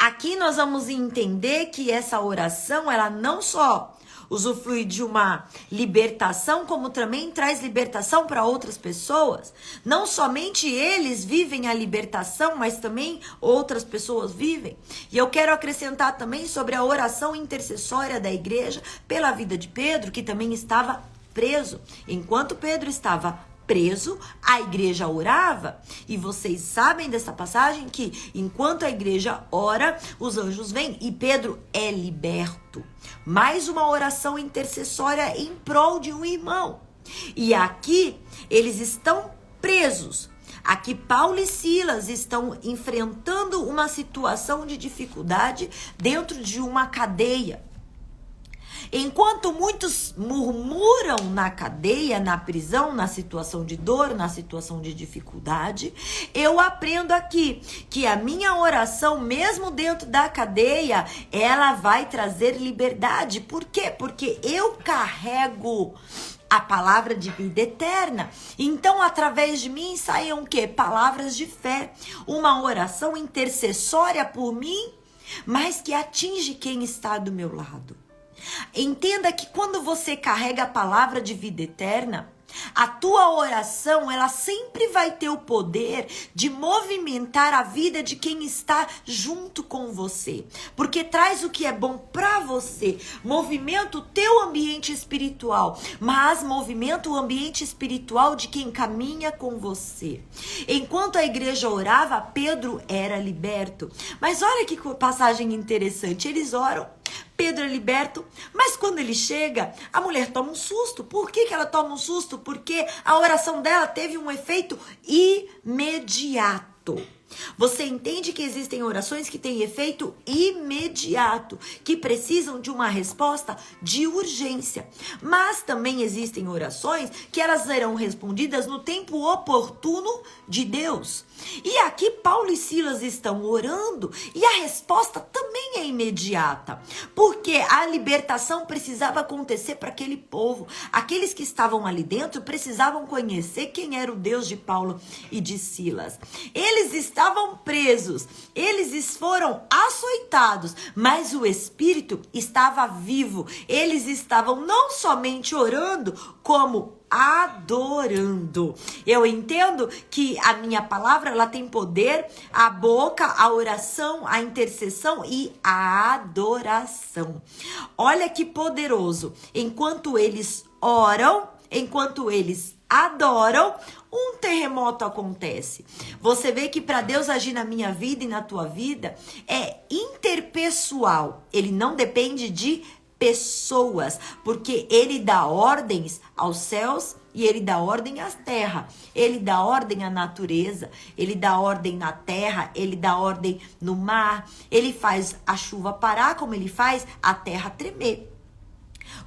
Aqui nós vamos entender que essa oração, ela não só usufrui de uma libertação, como também traz libertação para outras pessoas. Não somente eles vivem a libertação, mas também outras pessoas vivem. E eu quero acrescentar também sobre a oração intercessória da igreja pela vida de Pedro, que também estava preso. Enquanto Pedro estava preso, a igreja orava, e vocês sabem dessa passagem que enquanto a igreja ora, os anjos vêm e Pedro é liberto. Mais uma oração intercessória em prol de um irmão. E aqui eles estão presos. Aqui Paulo e Silas estão enfrentando uma situação de dificuldade dentro de uma cadeia. Enquanto muitos murmuram na cadeia, na prisão, na situação de dor, na situação de dificuldade, eu aprendo aqui que a minha oração, mesmo dentro da cadeia, ela vai trazer liberdade. Por quê? Porque eu carrego a palavra de vida eterna. Então, através de mim saem o quê? Palavras de fé. Uma oração intercessória por mim, mas que atinge quem está do meu lado. Entenda que quando você carrega a palavra de vida eterna, a tua oração, ela sempre vai ter o poder de movimentar a vida de quem está junto com você. Porque traz o que é bom para você. Movimenta o teu ambiente espiritual, mas movimenta o ambiente espiritual de quem caminha com você. Enquanto a igreja orava, Pedro era liberto. Mas olha que passagem interessante. Eles oram, Pedro é liberto, mas quando ele chega, a mulher toma um susto. Por que ela toma um susto? Porque a oração dela teve um efeito imediato. Você entende que existem orações que têm efeito imediato, que precisam de uma resposta de urgência. Mas também existem orações que elas serão respondidas no tempo oportuno de Deus. E aqui Paulo e Silas estão orando e a resposta também é imediata. Porque a libertação precisava acontecer para aquele povo. Aqueles que estavam ali dentro precisavam conhecer quem era o Deus de Paulo e de Silas. Eles estavam presos, eles foram açoitados, mas o Espírito estava vivo. Eles estavam não somente orando, como adorando. Eu entendo que a minha palavra, ela tem poder, a boca, a oração, a intercessão e a adoração. Olha que poderoso. Enquanto eles oram, enquanto eles adoram, um terremoto acontece. Você vê que para Deus agir na minha vida e na tua vida é interpessoal. Ele não depende de pessoas, porque ele dá ordens aos céus e ele dá ordem à terra. Ele dá ordem à natureza, ele dá ordem na terra, ele dá ordem no mar. Ele faz a chuva parar, como ele faz a terra tremer.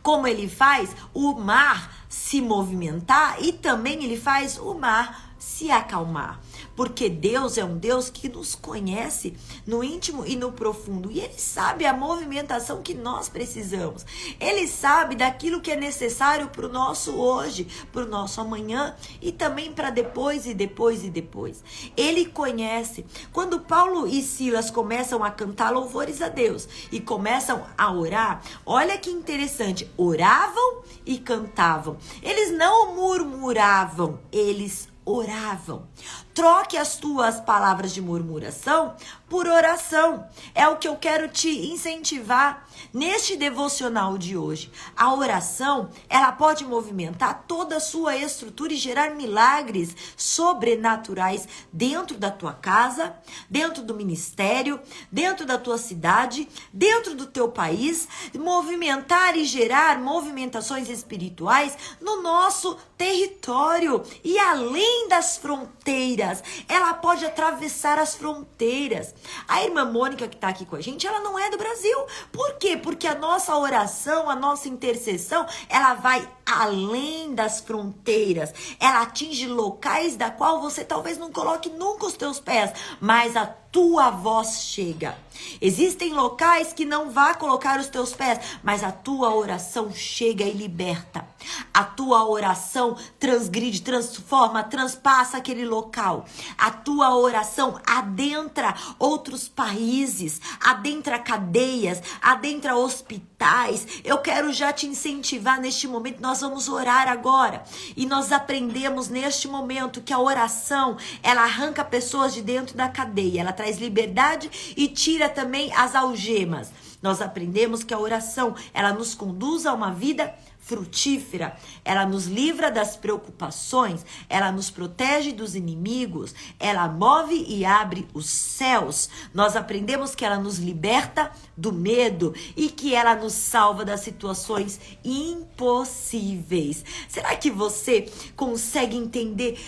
Como ele faz o mar se movimentar e também ele faz o mar se acalmar. Porque Deus é um Deus que nos conhece no íntimo e no profundo. E Ele sabe a movimentação que nós precisamos. Ele sabe daquilo que é necessário para o nosso hoje, para o nosso amanhã e também para depois e depois e depois. Ele conhece. Quando Paulo e Silas começam a cantar louvores a Deus e começam a orar, olha que interessante, oravam e cantavam. Eles não murmuravam, eles oravam. Troque as tuas palavras de murmuração por oração. É o que eu quero te incentivar neste devocional de hoje. A oração, ela pode movimentar toda a sua estrutura e gerar milagres sobrenaturais dentro da tua casa, dentro do ministério, dentro da tua cidade, dentro do teu país, movimentar e gerar movimentações espirituais no nosso território e além das fronteiras. Ela pode atravessar as fronteiras. A irmã Mônica que está aqui com a gente, ela não é do Brasil. Por quê? Porque a nossa oração, a nossa intercessão, ela vai além das fronteiras. Ela atinge locais da qual você talvez não coloque nunca os teus pés, mas a tua voz chega. Existem locais que não vá colocar os teus pés, mas a tua oração chega e liberta. A tua oração transgride, transforma, transpassa aquele local. A tua oração adentra outros países, adentra cadeias, adentra hospitais. Eu quero já te incentivar neste momento. Nós vamos orar agora e nós aprendemos neste momento que a oração, ela arranca pessoas de dentro da cadeia, ela traz liberdade e tira também as algemas. Nós aprendemos que a oração, ela nos conduz a uma vida frutífera, ela nos livra das preocupações, ela nos protege dos inimigos, ela move e abre os céus. Nós aprendemos que ela nos liberta do medo e que ela nos salva das situações impossíveis. Será que você consegue entender,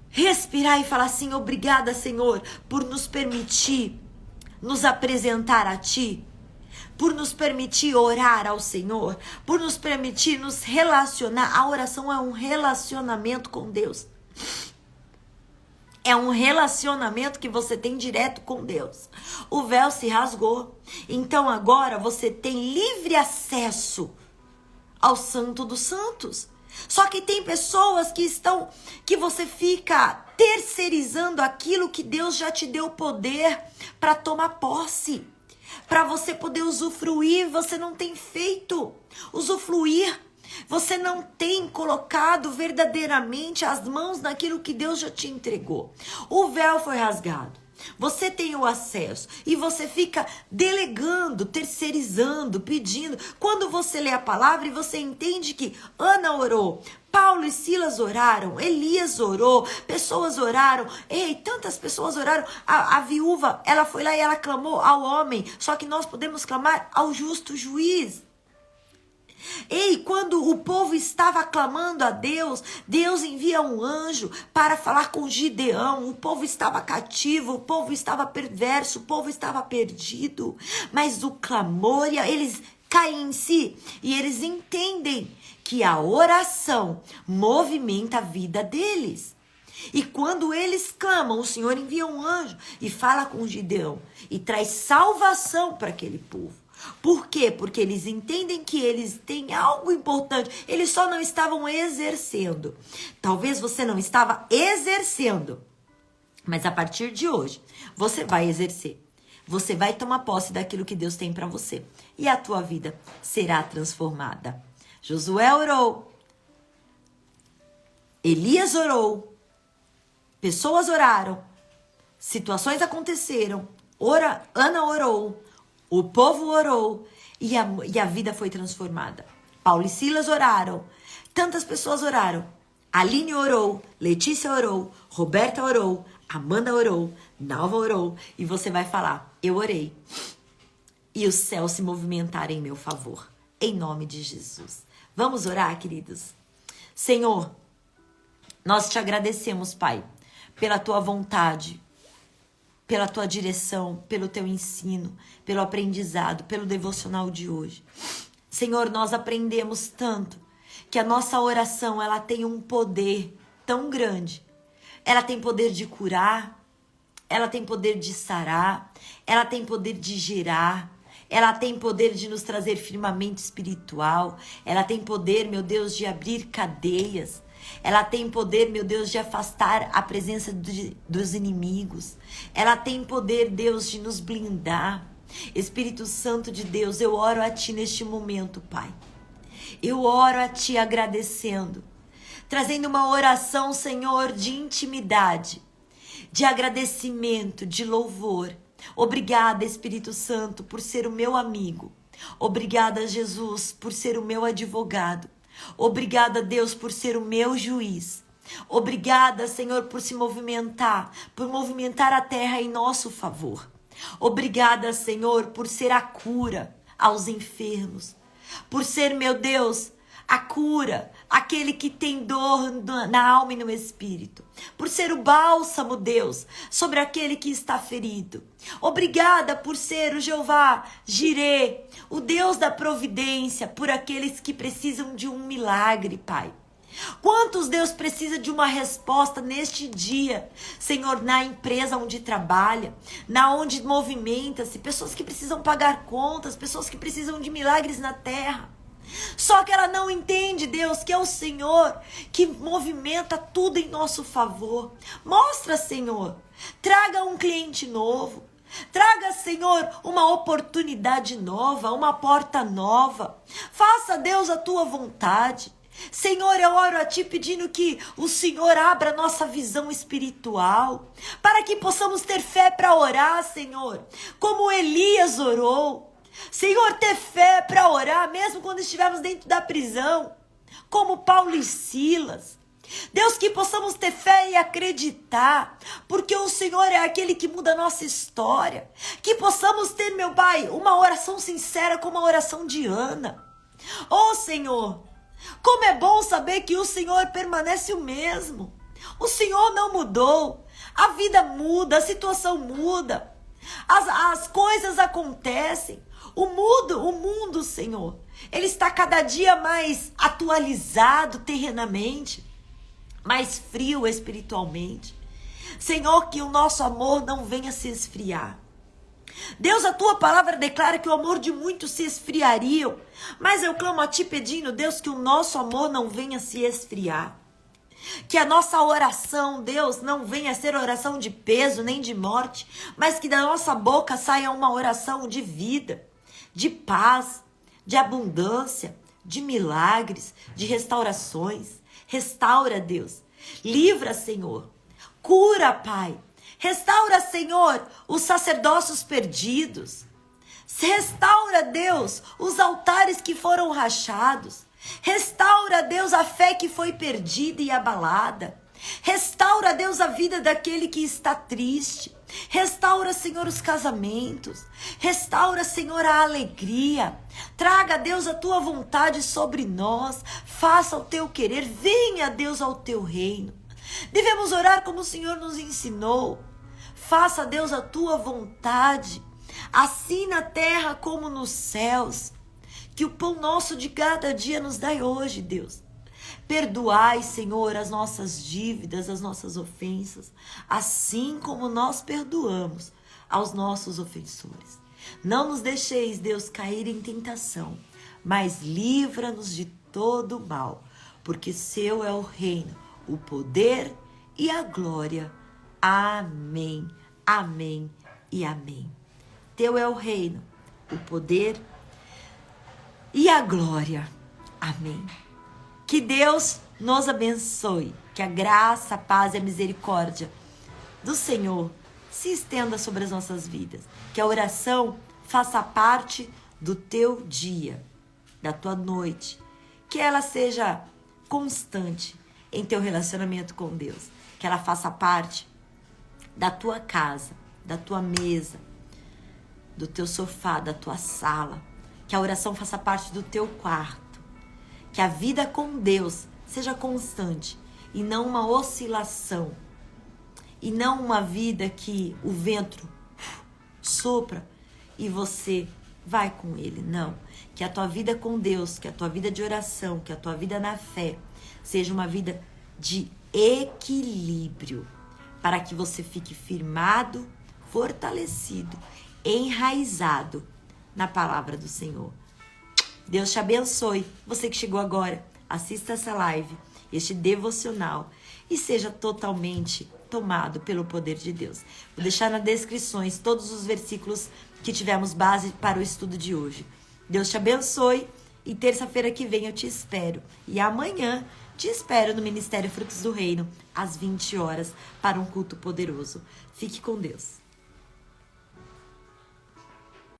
respirar e falar assim: obrigada, Senhor, por nos permitir nos apresentar a Ti, por nos permitir orar ao Senhor, por nos permitir nos relacionar. A oração é um relacionamento com Deus. É um relacionamento que você tem direto com Deus. O véu se rasgou. Então agora você tem livre acesso ao Santo dos Santos. Só que tem pessoas que você fica terceirizando aquilo que Deus já te deu poder para tomar posse. Para você poder usufruir, você não tem feito. Usufruir, você não tem colocado verdadeiramente as mãos naquilo que Deus já te entregou. O véu foi rasgado. Você tem o acesso e você fica delegando, terceirizando, pedindo. Quando você lê a palavra e você entende que Ana orou, Paulo e Silas oraram, Elias orou, pessoas oraram, tantas pessoas oraram. A viúva, ela foi lá e ela clamou ao homem, só que nós podemos clamar ao justo juiz. Quando o povo estava clamando a Deus, Deus envia um anjo para falar com Gideão. O povo estava cativo, o povo estava perverso, o povo estava perdido. Mas o clamor, eles caem em si e eles entendem que a oração movimenta a vida deles. E quando eles clamam, o Senhor envia um anjo e fala com Gideão e traz salvação para aquele povo. Por quê? Porque eles entendem que eles têm algo importante. Eles só não estavam exercendo. Talvez você não estava exercendo. Mas a partir de hoje, você vai exercer. Você vai tomar posse daquilo que Deus tem para você. E a tua vida será transformada. Josué orou. Elias orou. Pessoas oraram. Situações aconteceram. Ana orou. O povo orou e a vida foi transformada. Paulo e Silas oraram. Tantas pessoas oraram. Aline orou, Letícia orou, Roberta orou, Amanda orou, Nalva orou. E você vai falar: eu orei. E os céus se movimentaram em meu favor. Em nome de Jesus. Vamos orar, queridos? Senhor, nós te agradecemos, Pai, pela tua vontade, pela tua direção, pelo teu ensino, pelo aprendizado, pelo devocional de hoje. Senhor, nós aprendemos tanto que a nossa oração, ela tem um poder tão grande. ela tem poder de curar, ela tem poder de sarar, ela tem poder de gerar, ela tem poder de nos trazer firmamento espiritual, ela tem poder, meu Deus, de abrir cadeias, ela tem poder, meu Deus, de afastar a presença dos inimigos, ela tem poder, Deus, de nos blindar. Espírito Santo de Deus, eu oro a Ti neste momento, Pai. Eu oro a Ti agradecendo, trazendo uma oração, Senhor, de intimidade, de agradecimento, de louvor. Obrigada, Espírito Santo, por ser o meu amigo. Obrigada, Jesus, por ser o meu advogado. Obrigada, Deus, por ser o meu juiz. Obrigada, Senhor, por se movimentar, por movimentar a terra em nosso favor. Obrigada, Senhor, por ser a cura aos enfermos, por ser, meu Deus, a cura, aquele que tem dor na alma e no espírito, por ser o bálsamo, Deus, sobre aquele que está ferido. Obrigada por ser o Jeová Jirê, o Deus da providência, por aqueles que precisam de um milagre, Pai. Quantos, Deus, precisa de uma resposta neste dia, Senhor, na empresa onde trabalha, na onde movimenta-se, pessoas que precisam pagar contas, pessoas que precisam de milagres na terra. Só que ela não entende, Deus, que é o Senhor que movimenta tudo em nosso favor. Mostra, Senhor, traga um cliente novo. Traga, Senhor, uma oportunidade nova, uma porta nova. Faça, Deus, a tua vontade. Senhor, eu oro a Ti pedindo que o Senhor abra nossa visão espiritual, para que possamos ter fé para orar, Senhor, como Elias orou. Senhor, ter fé para orar, mesmo quando estivermos dentro da prisão, como Paulo e Silas. Deus, que possamos ter fé e acreditar, porque o Senhor é aquele que muda a nossa história. Que possamos ter, meu Pai, uma oração sincera como a oração de Ana. Oh, Senhor, como é bom saber que o Senhor permanece o mesmo. O Senhor não mudou. A vida muda, a situação muda. As coisas acontecem. O mundo, Senhor, ele está cada dia mais atualizado terrenamente, mais frio espiritualmente. Senhor, que o nosso amor não venha se esfriar. Deus, a tua palavra declara que o amor de muitos se esfriaria, mas eu clamo a Ti pedindo, Deus, que o nosso amor não venha se esfriar. Que a nossa oração, Deus, não venha a ser oração de peso nem de morte, mas que da nossa boca saia uma oração de vida, de paz, de abundância, de milagres, de restaurações. Restaura, Deus. Livra, Senhor. Cura, Pai. Restaura, Senhor, os sacerdócios perdidos. Restaura, Deus, os altares que foram rachados. Restaura, Deus, a fé que foi perdida e abalada. Restaura, Deus, a vida daquele que está triste. Restaura, Senhor, os casamentos. Restaura, Senhor, a alegria. Traga, Deus, a tua vontade sobre nós. Faça o teu querer. Venha, Deus, ao teu reino. Devemos orar como o Senhor nos ensinou. Faça, Deus, a tua vontade, assim na terra como nos céus. Que o pão nosso de cada dia nos dai hoje, Deus. Perdoai, Senhor, as nossas dívidas, as nossas ofensas, assim como nós perdoamos aos nossos ofensores. Não nos deixeis, Deus, cair em tentação, mas livra-nos de todo mal, porque seu é o reino, o poder e a glória. Amém, amém e amém. Teu é o reino, o poder e a glória. Amém. Que Deus nos abençoe, que a graça, a paz e a misericórdia do Senhor se estenda sobre as nossas vidas, que a oração faça parte do teu dia, da tua noite, que ela seja constante em teu relacionamento com Deus, que ela faça parte da tua casa, da tua mesa, do teu sofá, da tua sala, que a oração faça parte do teu quarto, que a vida com Deus seja constante e não uma oscilação, e não uma vida que o vento sopra e você vai com ele. Não, que a tua vida com Deus, que a tua vida de oração, que a tua vida na fé seja uma vida de equilíbrio. para que você fique firmado, fortalecido, enraizado na palavra do Senhor. Deus te abençoe. Você que chegou agora, assista essa live, este devocional e seja totalmente tomado pelo poder de Deus. Vou deixar nas descrições todos os versículos que tivemos base para o estudo de hoje. Deus te abençoe e terça-feira que vem eu te espero. E amanhã te espero no Ministério Frutos do Reino, às 20 horas, para um culto poderoso. Fique com Deus.